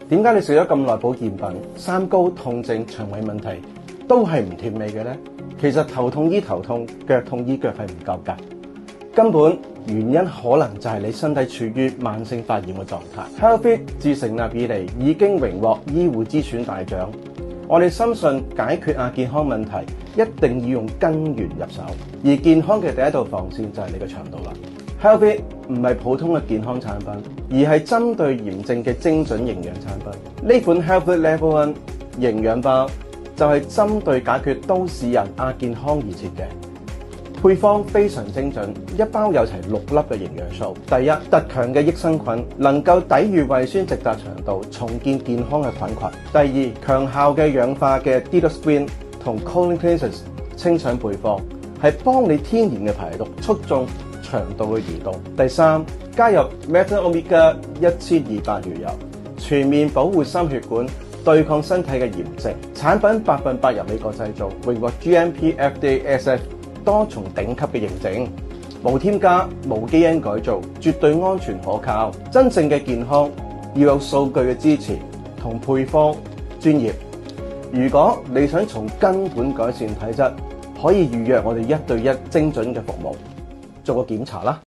點解你食咗咁耐保健品，三高、痛症、腸胃問題都係唔脫味嘅呢？其實頭痛醫頭痛，腳痛醫腳係唔夠㗎。根本原因可能就係你身體處於慢性發炎嘅狀態。Healthfit 自成立以嚟已經榮獲醫護之選大獎。我哋深信解決亞健康問題一定要用根源入手，而健康嘅第一道防線就係你嘅腸道啦。Healthfit 唔係普通嘅健康產品，而係針對炎症嘅精準營養產品。呢款 Healthfit Level 1營養包就係針對解決都市人亞健康而設嘅。配方非常精準，一包有齊6粒嘅營養素。第一，特強嘅益生菌能夠抵禦胃酸直達腸道，重建健康嘅菌群。第二，強效嘅氧化嘅 Detox Green 同 Colon Cleanser 清腸配方，係幫你天然嘅排毒，促進腸道嘅蠕動。第三，加入 Methylene Omega 1200魚油，全面保護心血管，對抗身體嘅炎症。產品100%由美國製造，榮獲 GMP、FDA、SF 多重頂級嘅認證，無添加、無基因改造，絕對安全可靠。真正嘅健康要有數據嘅支持同配方專業。如果你想從根本改善體質，可以預約我哋1對1精準嘅服務，做個檢查啦。